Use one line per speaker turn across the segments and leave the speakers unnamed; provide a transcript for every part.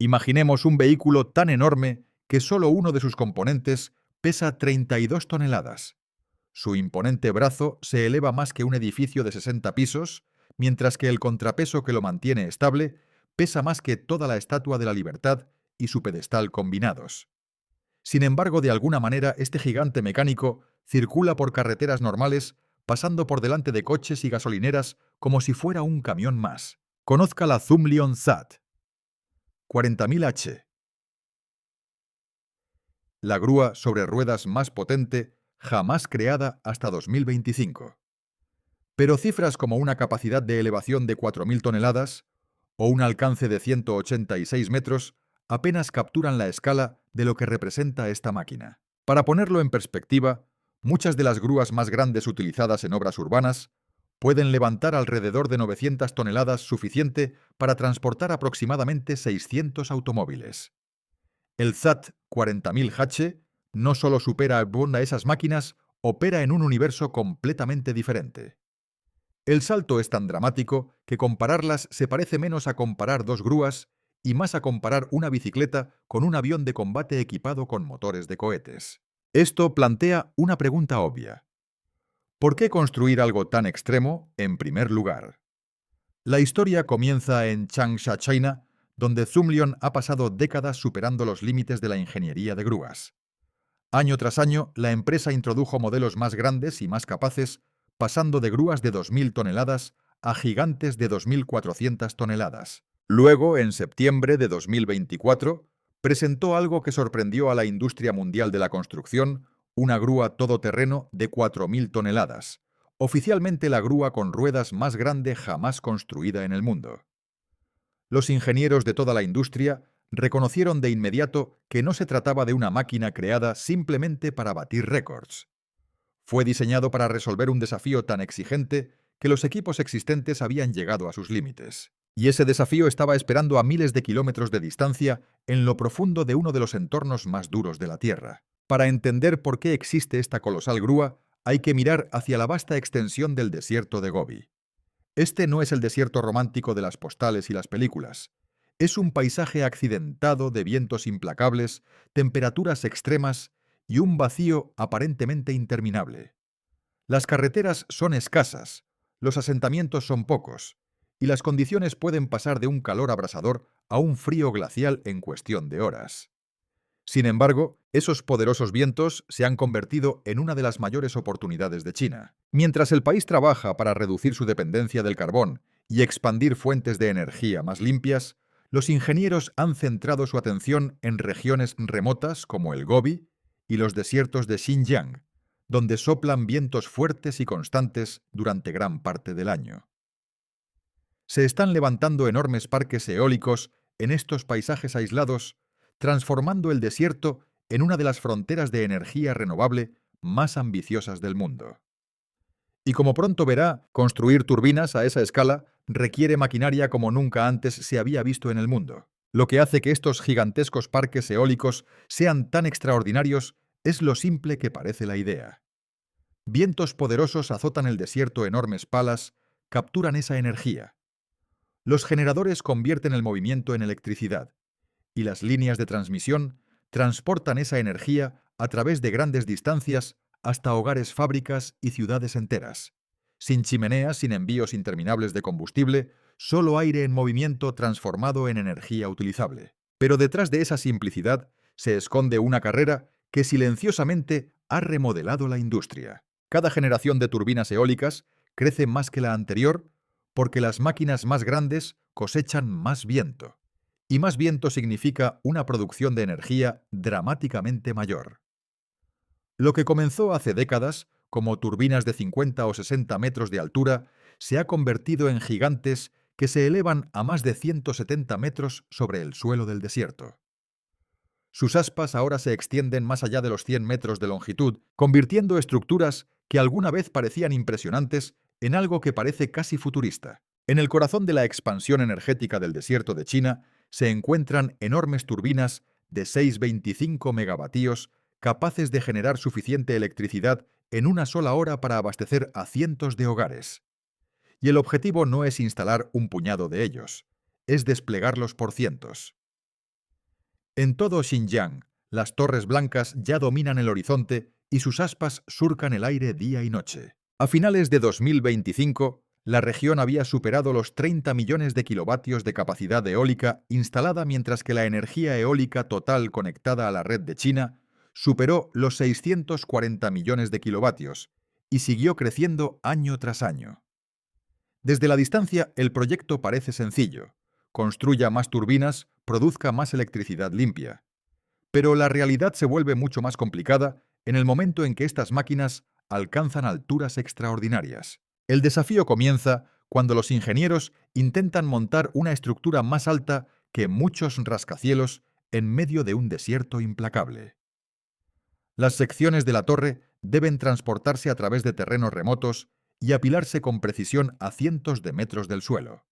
Imaginemos un vehículo tan enorme que solo uno de sus componentes pesa 32 toneladas. Su imponente brazo se eleva más que un edificio de 60 pisos, mientras que el contrapeso que lo mantiene estable pesa más que toda la Estatua de la Libertad y su pedestal combinados. Sin embargo, de alguna manera, este gigante mecánico circula por carreteras normales, pasando por delante de coches y gasolineras como si fuera un camión más. Conozca la Zoomlion ZAT 40.000H, la grúa sobre ruedas más potente jamás creada hasta 2025. Pero cifras como una capacidad de elevación de 4.000 toneladas o un alcance de 186 metros apenas capturan la escala de lo que representa esta máquina. Para ponerlo en perspectiva, muchas de las grúas más grandes utilizadas en obras urbanas pueden levantar alrededor de 900 toneladas, suficiente para transportar aproximadamente 600 automóviles. El ZAT 40.000H no solo supera a esas máquinas, opera en un universo completamente diferente. El salto es tan dramático que compararlas se parece menos a comparar dos grúas y más a comparar una bicicleta con un avión de combate equipado con motores de cohetes. Esto plantea una pregunta obvia. ¿Por qué construir algo tan extremo en primer lugar? La historia comienza en Changsha, China, donde Zoomlion ha pasado décadas superando los límites de la ingeniería de grúas. Año tras año, la empresa introdujo modelos más grandes y más capaces, pasando de grúas de 2.000 toneladas a gigantes de 2.400 toneladas. Luego, en septiembre de 2024, presentó algo que sorprendió a la industria mundial de la construcción, una grúa todoterreno de 4.000 toneladas, oficialmente la grúa con ruedas más grande jamás construida en el mundo. Los ingenieros de toda la industria reconocieron de inmediato que no se trataba de una máquina creada simplemente para batir récords. Fue diseñado para resolver un desafío tan exigente que los equipos existentes habían llegado a sus límites. Y ese desafío estaba esperando a miles de kilómetros de distancia en lo profundo de uno de los entornos más duros de la Tierra. Para entender por qué existe esta colosal grúa, hay que mirar hacia la vasta extensión del desierto de Gobi. Este no es el desierto romántico de las postales y las películas. Es un paisaje accidentado de vientos implacables, temperaturas extremas y un vacío aparentemente interminable. Las carreteras son escasas, los asentamientos son pocos, y las condiciones pueden pasar de un calor abrasador a un frío glacial en cuestión de horas. Sin embargo, esos poderosos vientos se han convertido en una de las mayores oportunidades de China. Mientras el país trabaja para reducir su dependencia del carbón y expandir fuentes de energía más limpias, los ingenieros han centrado su atención en regiones remotas como el Gobi y los desiertos de Xinjiang, donde soplan vientos fuertes y constantes durante gran parte del año. Se están levantando enormes parques eólicos en estos paisajes aislados, transformando el desierto en una de las fronteras de energía renovable más ambiciosas del mundo. Y como pronto verá, construir turbinas a esa escala requiere maquinaria como nunca antes se había visto en el mundo. Lo que hace que estos gigantescos parques eólicos sean tan extraordinarios es lo simple que parece la idea. Vientos poderosos azotan el desierto, enormes palas capturan esa energía. Los generadores convierten el movimiento en electricidad, y las líneas de transmisión transportan esa energía a través de grandes distancias hasta hogares, fábricas y ciudades enteras. Sin chimeneas, sin envíos interminables de combustible, solo aire en movimiento transformado en energía utilizable. Pero detrás de esa simplicidad se esconde una carrera que silenciosamente ha remodelado la industria. Cada generación de turbinas eólicas crece más que la anterior porque las máquinas más grandes cosechan más viento. Y más viento significa una producción de energía dramáticamente mayor. Lo que comenzó hace décadas, como turbinas de 50 o 60 metros de altura, se ha convertido en gigantes que se elevan a más de 170 metros sobre el suelo del desierto. Sus aspas ahora se extienden más allá de los 100 metros de longitud, convirtiendo estructuras que alguna vez parecían impresionantes en algo que parece casi futurista. En el corazón de la expansión energética del desierto de China se encuentran enormes turbinas de 625 megavatios capaces de generar suficiente electricidad en una sola hora para abastecer a cientos de hogares. Y el objetivo no es instalar un puñado de ellos, es desplegarlos por cientos. En todo Xinjiang, las torres blancas ya dominan el horizonte y sus aspas surcan el aire día y noche. A finales de 2025, la región había superado los 30 millones de kilovatios de capacidad eólica instalada, mientras que la energía eólica total conectada a la red de China superó los 640 millones de kilovatios y siguió creciendo año tras año. Desde la distancia, el proyecto parece sencillo: construya más turbinas, produzca más electricidad limpia. Pero la realidad se vuelve mucho más complicada en el momento en que estas máquinas alcanzan alturas extraordinarias. El desafío comienza cuando los ingenieros intentan montar una estructura más alta que muchos rascacielos en medio de un desierto implacable. Las secciones de la torre deben transportarse a través de terrenos remotos y apilarse con precisión a cientos de metros del suelo.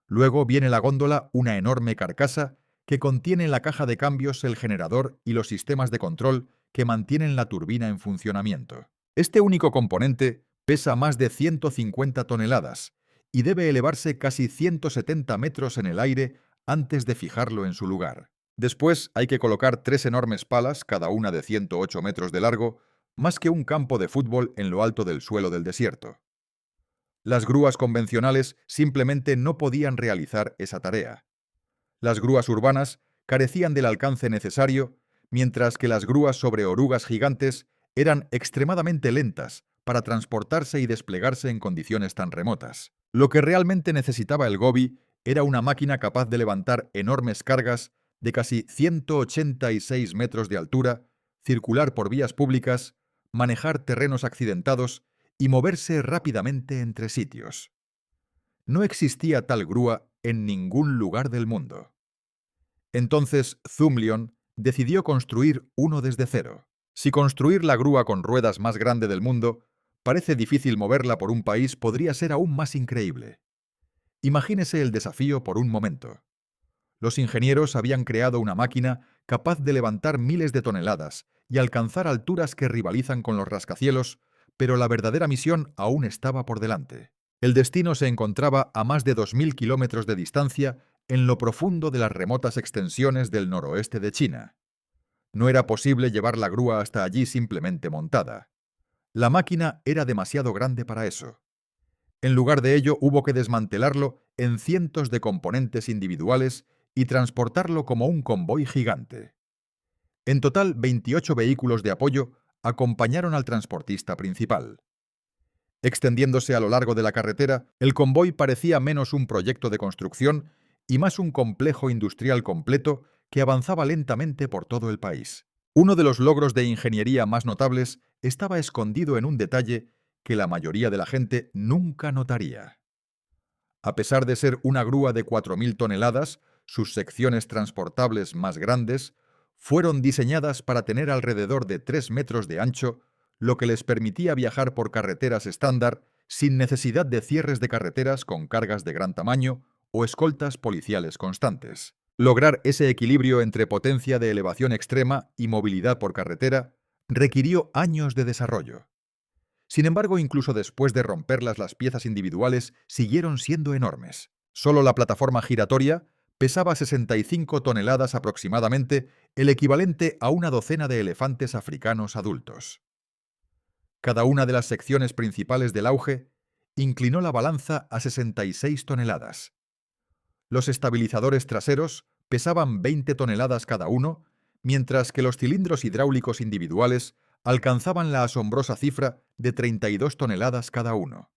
Luego viene la góndola, una enorme carcasa que contiene la caja de cambios, el generador y los sistemas de control que mantienen la turbina en funcionamiento. Este único componente pesa más de 150 toneladas y debe elevarse casi 170 metros en el aire antes de fijarlo en su lugar. Después hay que colocar 3 enormes palas, cada una de 108 metros de largo, más que un campo de fútbol en lo alto del suelo del desierto. Las grúas convencionales simplemente no podían realizar esa tarea. Las grúas urbanas carecían del alcance necesario, mientras que las grúas sobre orugas gigantes eran extremadamente lentas para transportarse y desplegarse en condiciones tan remotas. Lo que realmente necesitaba el Gobi era una máquina capaz de levantar enormes cargas de casi 186 metros de altura, circular por vías públicas, manejar terrenos accidentados y moverse rápidamente entre sitios. No existía tal grúa en ningún lugar del mundo. Entonces Zoomlion decidió construir uno desde cero. Si construir la grúa con ruedas más grande del mundo parece difícil, moverla por un país podría ser aún más increíble. Imagínese el desafío por un momento. Los ingenieros habían creado una máquina capaz de levantar miles de toneladas y alcanzar alturas que rivalizan con los rascacielos, pero la verdadera misión aún estaba por delante. El destino se encontraba a más de 2.000 kilómetros de distancia, en lo profundo de las remotas extensiones del noroeste de China. No era posible llevar la grúa hasta allí simplemente montada. La máquina era demasiado grande para eso. En lugar de ello, hubo que desmantelarlo en cientos de componentes individuales y transportarlo como un convoy gigante. En total, 28 vehículos de apoyo acompañaron al transportista principal. Extendiéndose a lo largo de la carretera, el convoy parecía menos un proyecto de construcción y más un complejo industrial completo que avanzaba lentamente por todo el país. Uno de los logros de ingeniería más notables estaba escondido en un detalle que la mayoría de la gente nunca notaría. A pesar de ser una grúa de 4.000 toneladas, sus secciones transportables más grandes fueron diseñadas para tener alrededor de 3 metros de ancho, lo que les permitía viajar por carreteras estándar sin necesidad de cierres de carreteras con cargas de gran tamaño o escoltas policiales constantes. Lograr ese equilibrio entre potencia de elevación extrema y movilidad por carretera requirió años de desarrollo. Sin embargo, incluso después de romperlas, las piezas individuales siguieron siendo enormes. Solo la plataforma giratoria pesaba 65 toneladas aproximadamente, el equivalente a una docena de elefantes africanos adultos. Cada una de las secciones principales del auge inclinó la balanza a 66 toneladas. Los estabilizadores traseros pesaban 20 toneladas cada uno, mientras que los cilindros hidráulicos individuales alcanzaban la asombrosa cifra de 32 toneladas cada uno.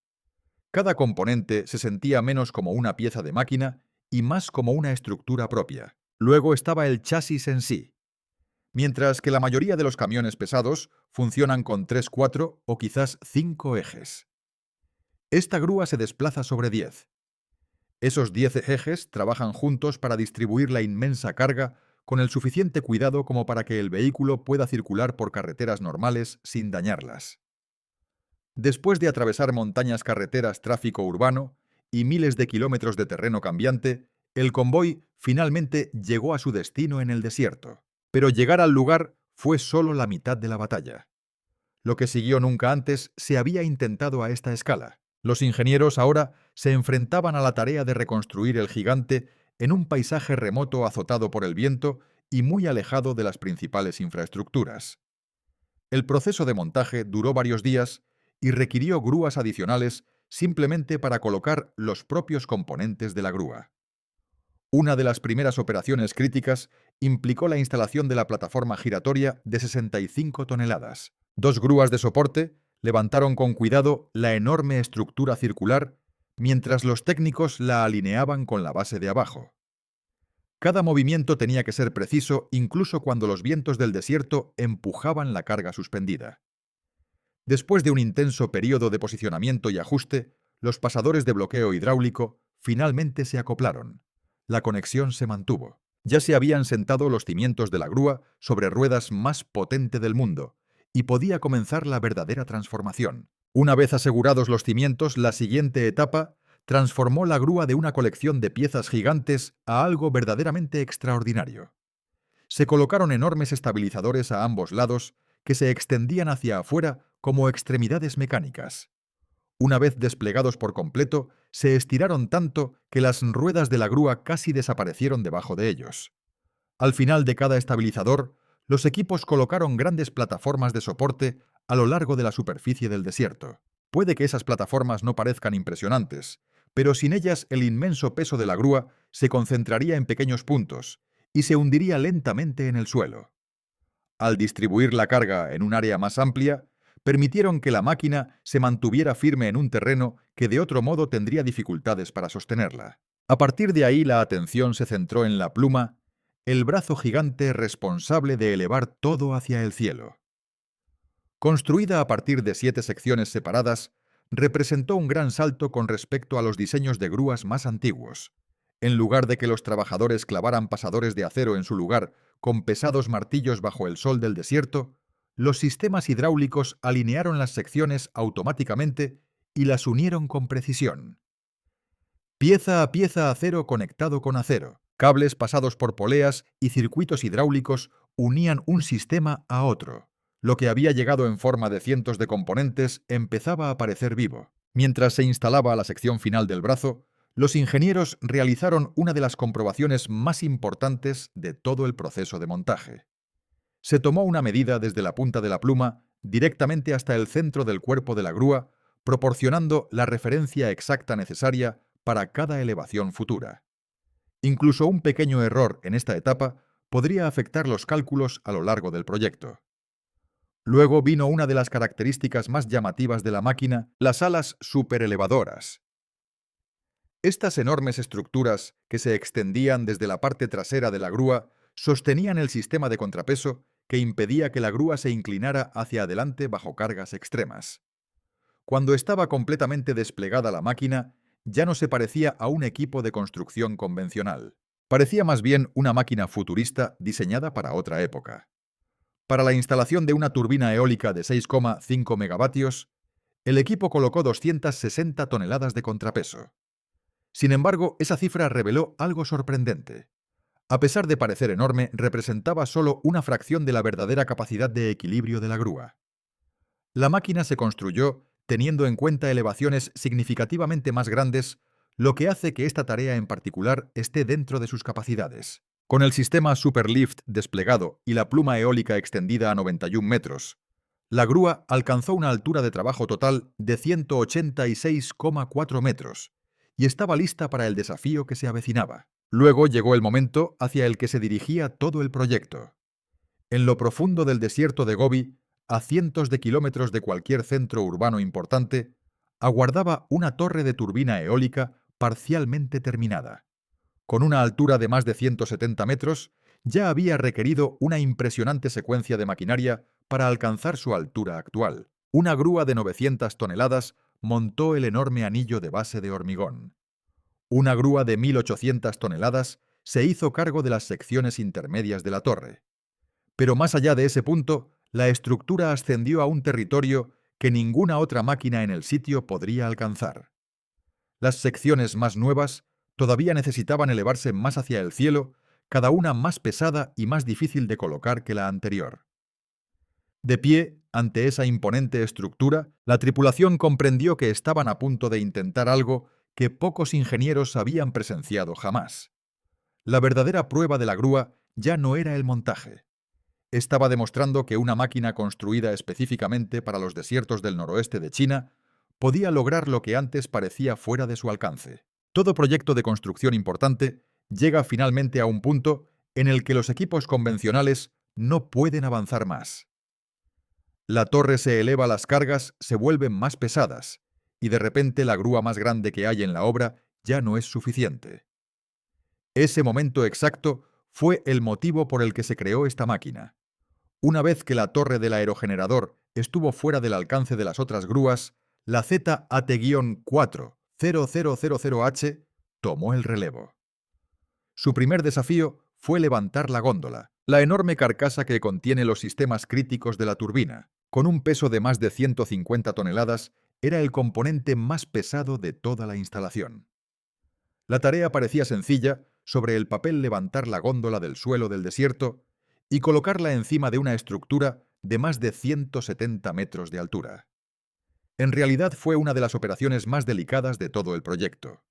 Cada componente se sentía menos como una pieza de máquina y más como una estructura propia. Luego estaba el chasis en sí. Mientras que la mayoría de los camiones pesados funcionan con 3, 4 o quizás 5 ejes. Esta grúa se desplaza sobre 10. Esos 10 ejes trabajan juntos para distribuir la inmensa carga con el suficiente cuidado como para que el vehículo pueda circular por carreteras normales sin dañarlas. Después de atravesar montañas, carreteras, tráfico urbano y miles de kilómetros de terreno cambiante, el convoy finalmente llegó a su destino en el desierto. Pero llegar al lugar fue solo la mitad de la batalla. Lo que siguió nunca antes se había intentado a esta escala. Los ingenieros ahora se enfrentaban a la tarea de reconstruir el gigante en un paisaje remoto azotado por el viento y muy alejado de las principales infraestructuras. El proceso de montaje duró varios días y requirió grúas adicionales simplemente para colocar los propios componentes de la grúa. Una de las primeras operaciones críticas implicó la instalación de la plataforma giratoria de 65 toneladas. Dos grúas de soporte levantaron con cuidado la enorme estructura circular mientras los técnicos la alineaban con la base de abajo. Cada movimiento tenía que ser preciso incluso cuando los vientos del desierto empujaban la carga suspendida. Después de un intenso periodo de posicionamiento y ajuste, los pasadores de bloqueo hidráulico finalmente se acoplaron. La conexión se mantuvo. Ya se habían sentado los cimientos de la grúa sobre ruedas más potente del mundo, y podía comenzar la verdadera transformación. Una vez asegurados los cimientos, la siguiente etapa transformó la grúa de una colección de piezas gigantes a algo verdaderamente extraordinario. Se colocaron enormes estabilizadores a ambos lados que se extendían hacia afuera como extremidades mecánicas. Una vez desplegados por completo, se estiraron tanto que las ruedas de la grúa casi desaparecieron debajo de ellos. Al final de cada estabilizador, los equipos colocaron grandes plataformas de soporte a lo largo de la superficie del desierto. Puede que esas plataformas no parezcan impresionantes, pero sin ellas el inmenso peso de la grúa se concentraría en pequeños puntos y se hundiría lentamente en el suelo. Al distribuir la carga en un área más amplia, permitieron que la máquina se mantuviera firme en un terreno que de otro modo tendría dificultades para sostenerla. A partir de ahí la atención se centró en la pluma, el brazo gigante responsable de elevar todo hacia el cielo. Construida a partir de 7 secciones separadas, representó un gran salto con respecto a los diseños de grúas más antiguos. En lugar de que los trabajadores clavaran pasadores de acero en su lugar con pesados martillos bajo el sol del desierto, los sistemas hidráulicos alinearon las secciones automáticamente y las unieron con precisión. Pieza a pieza acero conectado con acero, cables pasados por poleas y circuitos hidráulicos unían un sistema a otro. Lo que había llegado en forma de cientos de componentes empezaba a parecer vivo. Mientras se instalaba la sección final del brazo, los ingenieros realizaron una de las comprobaciones más importantes de todo el proceso de montaje. Se tomó una medida desde la punta de la pluma directamente hasta el centro del cuerpo de la grúa, proporcionando la referencia exacta necesaria para cada elevación futura. Incluso un pequeño error en esta etapa podría afectar los cálculos a lo largo del proyecto. Luego vino una de las características más llamativas de la máquina, las alas superelevadoras. Estas enormes estructuras, que se extendían desde la parte trasera de la grúa, sostenían el sistema de contrapeso que impedía que la grúa se inclinara hacia adelante bajo cargas extremas. Cuando estaba completamente desplegada la máquina, ya no se parecía a un equipo de construcción convencional. Parecía más bien una máquina futurista diseñada para otra época. Para la instalación de una turbina eólica de 6,5 megavatios, el equipo colocó 260 toneladas de contrapeso. Sin embargo, esa cifra reveló algo sorprendente. A pesar de parecer enorme, representaba solo una fracción de la verdadera capacidad de equilibrio de la grúa. La máquina se construyó teniendo en cuenta elevaciones significativamente más grandes, lo que hace que esta tarea en particular esté dentro de sus capacidades. Con el sistema Superlift desplegado y la pluma eólica extendida a 91 metros, la grúa alcanzó una altura de trabajo total de 186,4 metros y estaba lista para el desafío que se avecinaba. Luego llegó el momento hacia el que se dirigía todo el proyecto. En lo profundo del desierto de Gobi, a cientos de kilómetros de cualquier centro urbano importante, aguardaba una torre de turbina eólica parcialmente terminada. Con una altura de más de 170 metros, ya había requerido una impresionante secuencia de maquinaria para alcanzar su altura actual. Una grúa de 900 toneladas montó el enorme anillo de base de hormigón. Una grúa de 1.800 toneladas se hizo cargo de las secciones intermedias de la torre. Pero más allá de ese punto, la estructura ascendió a un territorio que ninguna otra máquina en el sitio podría alcanzar. Las secciones más nuevas todavía necesitaban elevarse más hacia el cielo, cada una más pesada y más difícil de colocar que la anterior. De pie, ante esa imponente estructura, la tripulación comprendió que estaban a punto de intentar algo que pocos ingenieros habían presenciado jamás. La verdadera prueba de la grúa ya no era el montaje. Estaba demostrando que una máquina construida específicamente para los desiertos del noroeste de China podía lograr lo que antes parecía fuera de su alcance. Todo proyecto de construcción importante llega finalmente a un punto en el que los equipos convencionales no pueden avanzar más. La torre se eleva, las cargas se vuelven más pesadas, y de repente la grúa más grande que hay en la obra ya no es suficiente. Ese momento exacto fue el motivo por el que se creó esta máquina. Una vez que la torre del aerogenerador estuvo fuera del alcance de las otras grúas, la ZAT-40000H tomó el relevo. Su primer desafío fue levantar la góndola, la enorme carcasa que contiene los sistemas críticos de la turbina. Con un peso de más de 150 toneladas, era el componente más pesado de toda la instalación. La tarea parecía sencilla: sobre el papel levantar la góndola del suelo del desierto y colocarla encima de una estructura de más de 170 metros de altura. En realidad fue una de las operaciones más delicadas de todo el proyecto.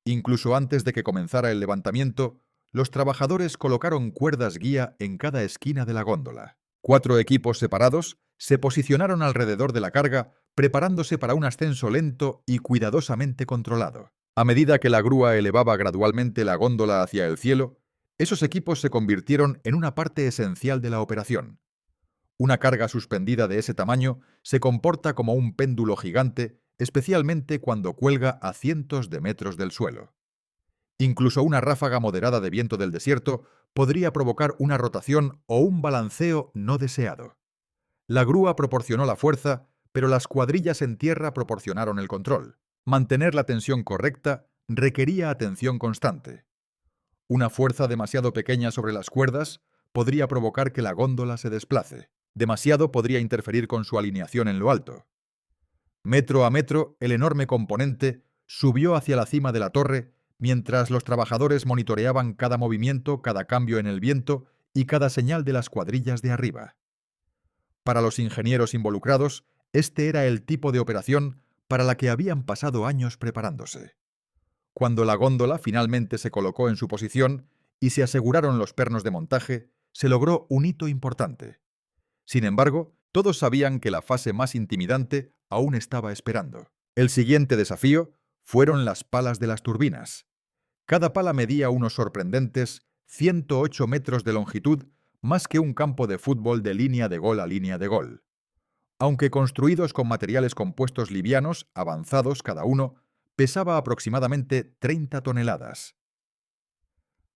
Incluso antes de que comenzara el levantamiento, los trabajadores colocaron cuerdas guía en cada esquina de la góndola. 4 equipos separados se posicionaron alrededor de la carga, preparándose para un ascenso lento y cuidadosamente controlado. A medida que la grúa elevaba gradualmente la góndola hacia el cielo, esos equipos se convirtieron en una parte esencial de la operación. Una carga suspendida de ese tamaño se comporta como un péndulo gigante, especialmente cuando cuelga a cientos de metros del suelo. Incluso una ráfaga moderada de viento del desierto podría provocar una rotación o un balanceo no deseado. La grúa proporcionó la fuerza, pero las cuadrillas en tierra proporcionaron el control. Mantener la tensión correcta requería atención constante. Una fuerza demasiado pequeña sobre las cuerdas podría provocar que la góndola se desplace. Demasiado podría interferir con su alineación en lo alto. Metro a metro, el enorme componente subió hacia la cima de la torre, mientras los trabajadores monitoreaban cada movimiento, cada cambio en el viento y cada señal de las cuadrillas de arriba. Para los ingenieros involucrados, este era el tipo de operación para la que habían pasado años preparándose. Cuando la góndola finalmente se colocó en su posición y se aseguraron los pernos de montaje, se logró un hito importante. Sin embargo, todos sabían que la fase más intimidante aún estaba esperando. El siguiente desafío fueron las palas de las turbinas. Cada pala medía unos sorprendentes 108 metros de longitud, más que un campo de fútbol de línea de gol a línea de gol. Aunque construidos con materiales compuestos livianos, avanzados cada uno, pesaba aproximadamente 30 toneladas.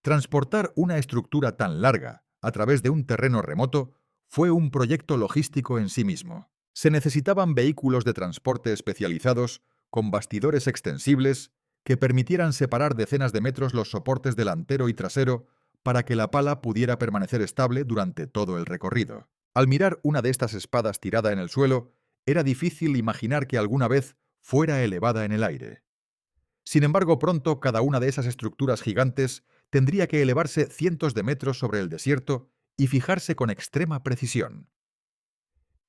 Transportar una estructura tan larga a través de un terreno remoto fue un proyecto logístico en sí mismo. Se necesitaban vehículos de transporte especializados con bastidores extensibles que permitieran separar decenas de metros los soportes delantero y trasero para que la pala pudiera permanecer estable durante todo el recorrido. Al mirar una de estas espadas tirada en el suelo, era difícil imaginar que alguna vez fuera elevada en el aire. Sin embargo, pronto cada una de esas estructuras gigantes tendría que elevarse cientos de metros sobre el desierto y fijarse con extrema precisión.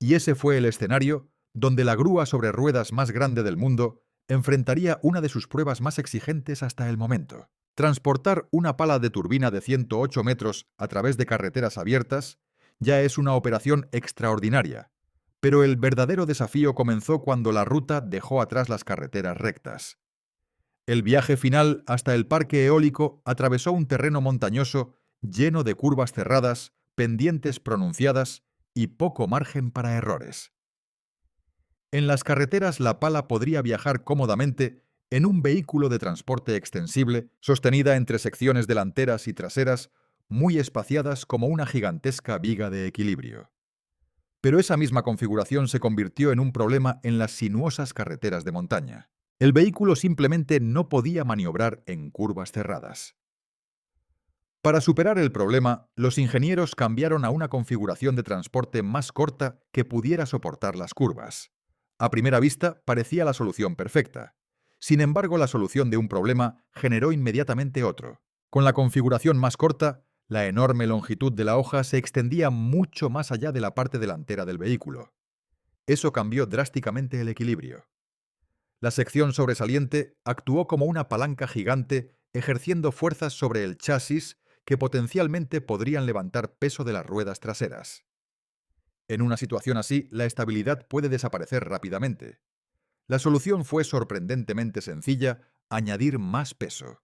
Y ese fue el escenario donde la grúa sobre ruedas más grande del mundo enfrentaría una de sus pruebas más exigentes hasta el momento. Transportar una pala de turbina de 108 metros a través de carreteras abiertas ya es una operación extraordinaria, pero el verdadero desafío comenzó cuando la ruta dejó atrás las carreteras rectas. El viaje final hasta el parque eólico atravesó un terreno montañoso lleno de curvas cerradas, pendientes pronunciadas y poco margen para errores. En las carreteras la pala podría viajar cómodamente en un vehículo de transporte extensible, sostenida entre secciones delanteras y traseras muy espaciadas como una gigantesca viga de equilibrio. Pero esa misma configuración se convirtió en un problema en las sinuosas carreteras de montaña. El vehículo simplemente no podía maniobrar en curvas cerradas. Para superar el problema, los ingenieros cambiaron a una configuración de transporte más corta que pudiera soportar las curvas. A primera vista, parecía la solución perfecta. Sin embargo, la solución de un problema generó inmediatamente otro. Con la configuración más corta, la enorme longitud de la hoja se extendía mucho más allá de la parte delantera del vehículo. Eso cambió drásticamente el equilibrio. La sección sobresaliente actuó como una palanca gigante, ejerciendo fuerzas sobre el chasis que potencialmente podrían levantar peso de las ruedas traseras. En una situación así, la estabilidad puede desaparecer rápidamente. La solución fue sorprendentemente sencilla: añadir más peso.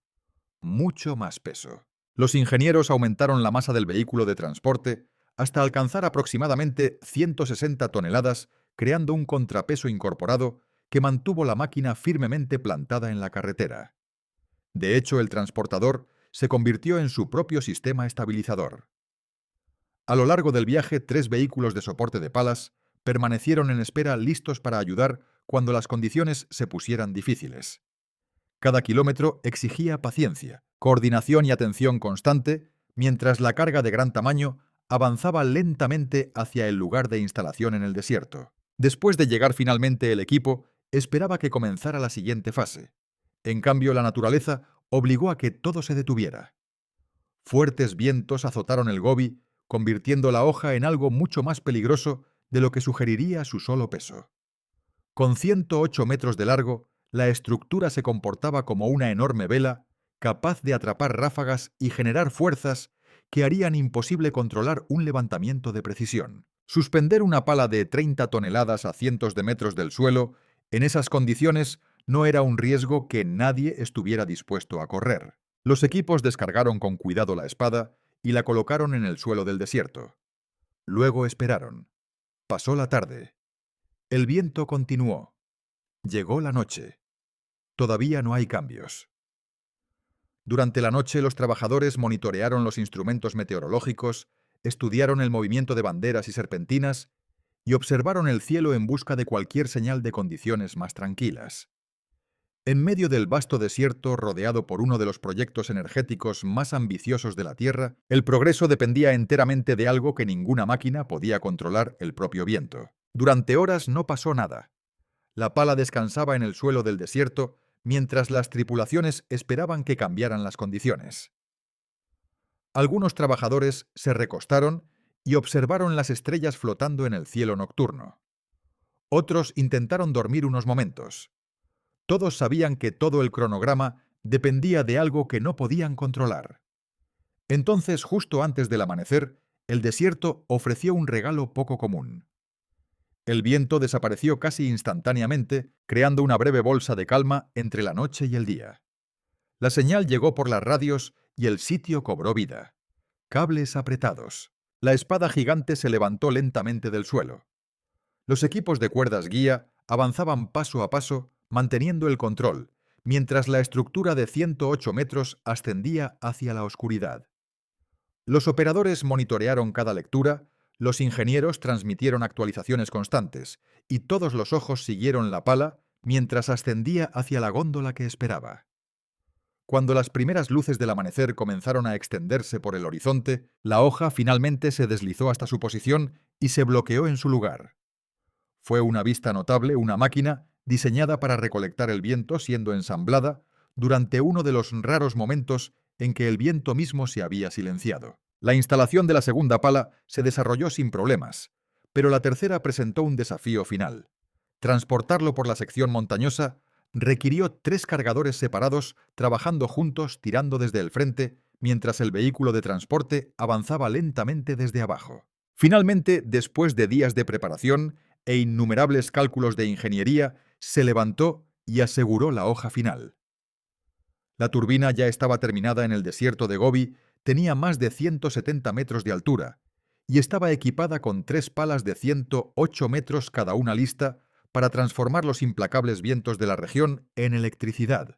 Mucho más peso. Los ingenieros aumentaron la masa del vehículo de transporte hasta alcanzar aproximadamente 160 toneladas, creando un contrapeso incorporado que mantuvo la máquina firmemente plantada en la carretera. De hecho, el transportador se convirtió en su propio sistema estabilizador. A lo largo del viaje, 3 vehículos de soporte de palas permanecieron en espera, listos para ayudar cuando las condiciones se pusieran difíciles. Cada kilómetro exigía paciencia, coordinación y atención constante, mientras la carga de gran tamaño avanzaba lentamente hacia el lugar de instalación en el desierto. Después de llegar finalmente, el equipo esperaba que comenzara la siguiente fase. En cambio, la naturaleza obligó a que todo se detuviera. Fuertes vientos azotaron el Gobi, convirtiendo la hoja en algo mucho más peligroso de lo que sugeriría su solo peso. Con 108 metros de largo, la estructura se comportaba como una enorme vela, capaz de atrapar ráfagas y generar fuerzas que harían imposible controlar un levantamiento de precisión. Suspender una pala de 30 toneladas a cientos de metros del suelo, en esas condiciones, no era un riesgo que nadie estuviera dispuesto a correr. Los equipos descargaron con cuidado la espada y la colocaron en el suelo del desierto. Luego esperaron. Pasó la tarde. El viento continuó. Llegó la noche. Todavía no hay cambios. Durante la noche, los trabajadores monitorearon los instrumentos meteorológicos, estudiaron el movimiento de banderas y serpentinas y observaron el cielo en busca de cualquier señal de condiciones más tranquilas. En medio del vasto desierto, rodeado por uno de los proyectos energéticos más ambiciosos de la Tierra, el progreso dependía enteramente de algo que ninguna máquina podía controlar: el propio viento. Durante horas no pasó nada. La pala descansaba en el suelo del desierto mientras las tripulaciones esperaban que cambiaran las condiciones. Algunos trabajadores se recostaron y observaron las estrellas flotando en el cielo nocturno. Otros intentaron dormir unos momentos. Todos sabían que todo el cronograma dependía de algo que no podían controlar. Entonces, justo antes del amanecer, el desierto ofreció un regalo poco común. El viento desapareció casi instantáneamente, creando una breve bolsa de calma entre la noche y el día. La señal llegó por las radios y el sitio cobró vida. Cables apretados. La espada gigante se levantó lentamente del suelo. Los equipos de cuerdas guía avanzaban paso a paso, manteniendo el control, mientras la estructura de 108 metros ascendía hacia la oscuridad. Los operadores monitorearon cada lectura, los ingenieros transmitieron actualizaciones constantes, y todos los ojos siguieron la pala mientras ascendía hacia la góndola que esperaba. Cuando las primeras luces del amanecer comenzaron a extenderse por el horizonte, la hoja finalmente se deslizó hasta su posición y se bloqueó en su lugar. Fue una vista notable: una máquina diseñada para recolectar el viento siendo ensamblada durante uno de los raros momentos en que el viento mismo se había silenciado. La instalación de la segunda pala se desarrolló sin problemas, pero la tercera presentó un desafío final. Transportarlo por la sección montañosa requirió 3 cargadores separados trabajando juntos, tirando desde el frente, mientras el vehículo de transporte avanzaba lentamente desde abajo. Finalmente, después de días de preparación e innumerables cálculos de ingeniería, se levantó y aseguró la hoja final. La turbina ya estaba terminada en el desierto de Gobi, tenía más de 170 metros de altura y estaba equipada con 3 palas de 108 metros cada una, lista para transformar los implacables vientos de la región en electricidad.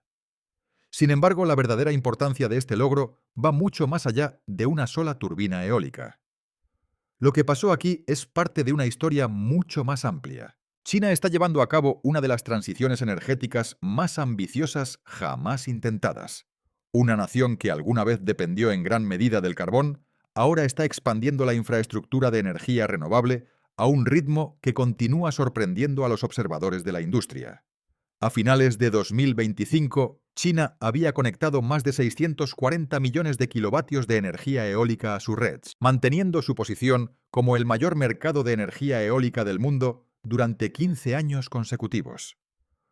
Sin embargo, la verdadera importancia de este logro va mucho más allá de una sola turbina eólica. Lo que pasó aquí es parte de una historia mucho más amplia. China está llevando a cabo una de las transiciones energéticas más ambiciosas jamás intentadas. Una nación que alguna vez dependió en gran medida del carbón, ahora está expandiendo la infraestructura de energía renovable a un ritmo que continúa sorprendiendo a los observadores de la industria. A finales de 2025, China había conectado más de 640 millones de kilovatios de energía eólica a sus redes, manteniendo su posición como el mayor mercado de energía eólica del mundo durante 15 años consecutivos.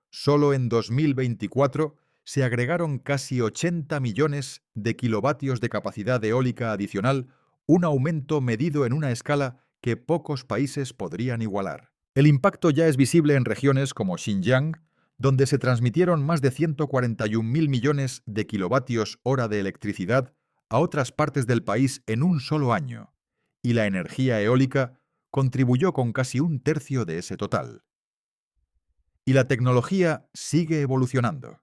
Solo en 2024 se agregaron casi 80 millones de kilovatios de capacidad eólica adicional, un aumento medido en una escala que pocos países podrían igualar. El impacto ya es visible en regiones como Xinjiang, donde se transmitieron más de 141.000 millones de kilovatios hora de electricidad a otras partes del país en un solo año, y la energía eólica contribuyó con casi un tercio de ese total. Y la tecnología sigue evolucionando.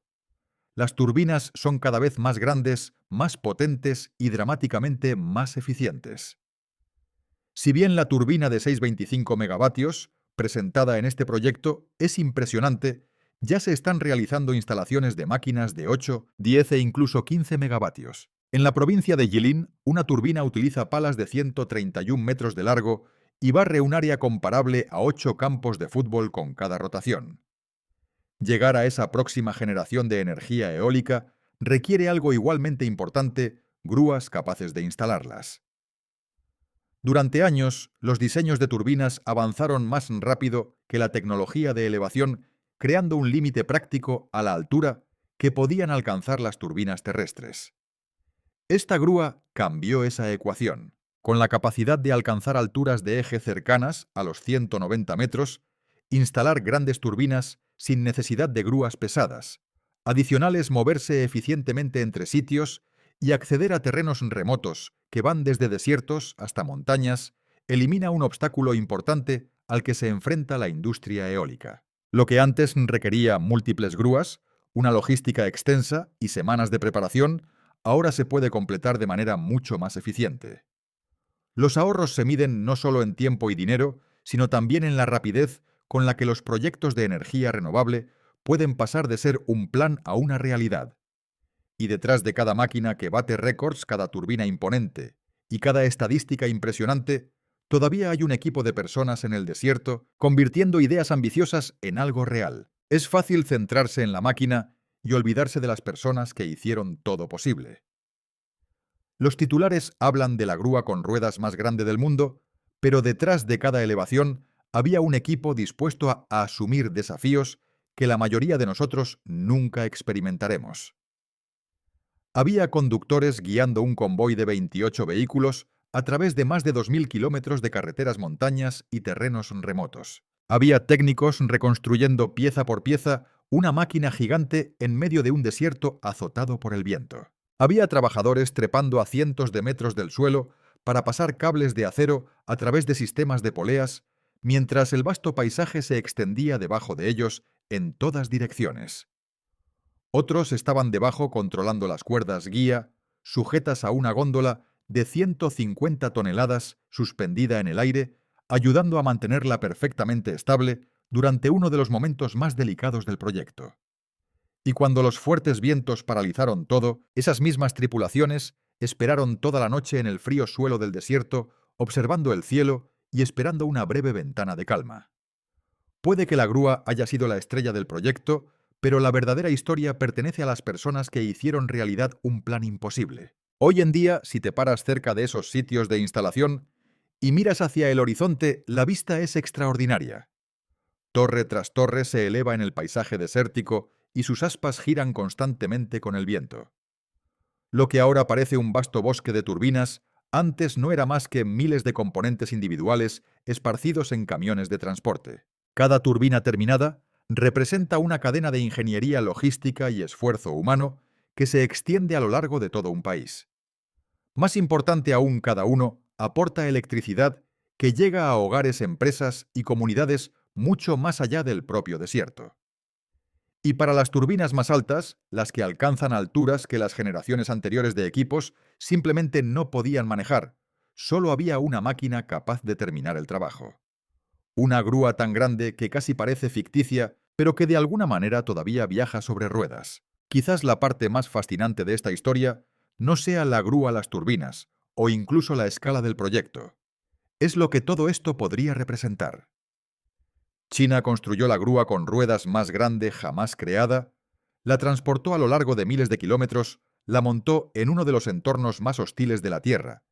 Las turbinas son cada vez más grandes, más potentes y dramáticamente más eficientes. Si bien la turbina de 625 megavatios, presentada en este proyecto, es impresionante, ya se están realizando instalaciones de máquinas de 8, 10 e incluso 15 megavatios. En la provincia de Jilin, una turbina utiliza palas de 131 metros de largo y barre un área comparable a 8 campos de fútbol con cada rotación. Llegar a esa próxima generación de energía eólica requiere algo igualmente importante: grúas capaces de instalarlas. Durante años, los diseños de turbinas avanzaron más rápido que la tecnología de elevación, creando un límite práctico a la altura que podían alcanzar las turbinas terrestres. Esta grúa cambió esa ecuación. Con la capacidad de alcanzar alturas de eje cercanas a los 190 metros, instalar grandes turbinas sin necesidad de grúas pesadas, adicionales moverse eficientemente entre sitios y acceder a terrenos remotos que van desde desiertos hasta montañas, elimina un obstáculo importante al que se enfrenta la industria eólica. Lo que antes requería múltiples grúas, una logística extensa y semanas de preparación, ahora se puede completar de manera mucho más eficiente. Los ahorros se miden no solo en tiempo y dinero, sino también en la rapidez con la que los proyectos de energía renovable pueden pasar de ser un plan a una realidad. Y detrás de cada máquina que bate récords, cada turbina imponente y cada estadística impresionante, todavía hay un equipo de personas en el desierto convirtiendo ideas ambiciosas en algo real. Es fácil centrarse en la máquina y olvidarse de las personas que hicieron todo posible. Los titulares hablan de la grúa con ruedas más grande del mundo, pero detrás de cada elevación había un equipo dispuesto a asumir desafíos que la mayoría de nosotros nunca experimentaremos. Había conductores guiando un convoy de 28 vehículos a través de más de 2.000 kilómetros de carreteras, montañas y terrenos remotos. Había técnicos reconstruyendo pieza por pieza una máquina gigante en medio de un desierto azotado por el viento. Había trabajadores trepando a cientos de metros del suelo para pasar cables de acero a través de sistemas de poleas, mientras el vasto paisaje se extendía debajo de ellos en todas direcciones. Otros estaban debajo controlando las cuerdas guía, sujetas a una góndola de 150 toneladas suspendida en el aire, ayudando a mantenerla perfectamente estable durante uno de los momentos más delicados del proyecto. Y cuando los fuertes vientos paralizaron todo, esas mismas tripulaciones esperaron toda la noche en el frío suelo del desierto, observando el cielo y esperando una breve ventana de calma. Puede que la grúa haya sido la estrella del proyecto, pero la verdadera historia pertenece a las personas que hicieron realidad un plan imposible. Hoy en día, si te paras cerca de esos sitios de instalación y miras hacia el horizonte, la vista es extraordinaria. Torre tras torre se eleva en el paisaje desértico y sus aspas giran constantemente con el viento. Lo que ahora parece un vasto bosque de turbinas, antes no era más que miles de componentes individuales esparcidos en camiones de transporte. Cada turbina terminada representa una cadena de ingeniería logística y esfuerzo humano que se extiende a lo largo de todo un país. Más importante aún, cada uno aporta electricidad que llega a hogares, empresas y comunidades mucho más allá del propio desierto. Y para las turbinas más altas, las que alcanzan alturas que las generaciones anteriores de equipos simplemente no podían manejar, solo había una máquina capaz de terminar el trabajo. Una grúa tan grande que casi parece ficticia, pero que de alguna manera todavía viaja sobre ruedas. Quizás la parte más fascinante de esta historia no sea la grúa, las turbinas, o incluso la escala del proyecto. Es lo que todo esto podría representar. China construyó la grúa con ruedas más grande jamás creada, la transportó a lo largo de miles de kilómetros, la montó en uno de los entornos más hostiles de la Tierra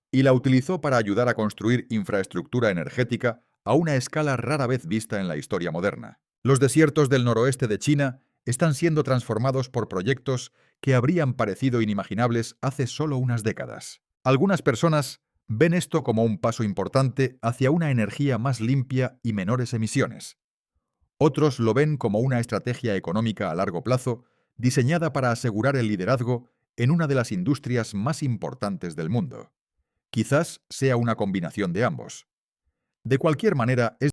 y la utilizó para ayudar a construir infraestructura energética a una escala rara vez vista en la historia moderna. Los desiertos del noroeste de China están siendo transformados por proyectos que habrían parecido inimaginables hace solo unas décadas. Algunas personas ven esto como un paso importante hacia una energía más limpia y menores emisiones. Otros lo ven como una estrategia económica a largo plazo diseñada para asegurar el liderazgo en una de las industrias más importantes del mundo. Quizás sea una combinación de ambos. De cualquier manera, es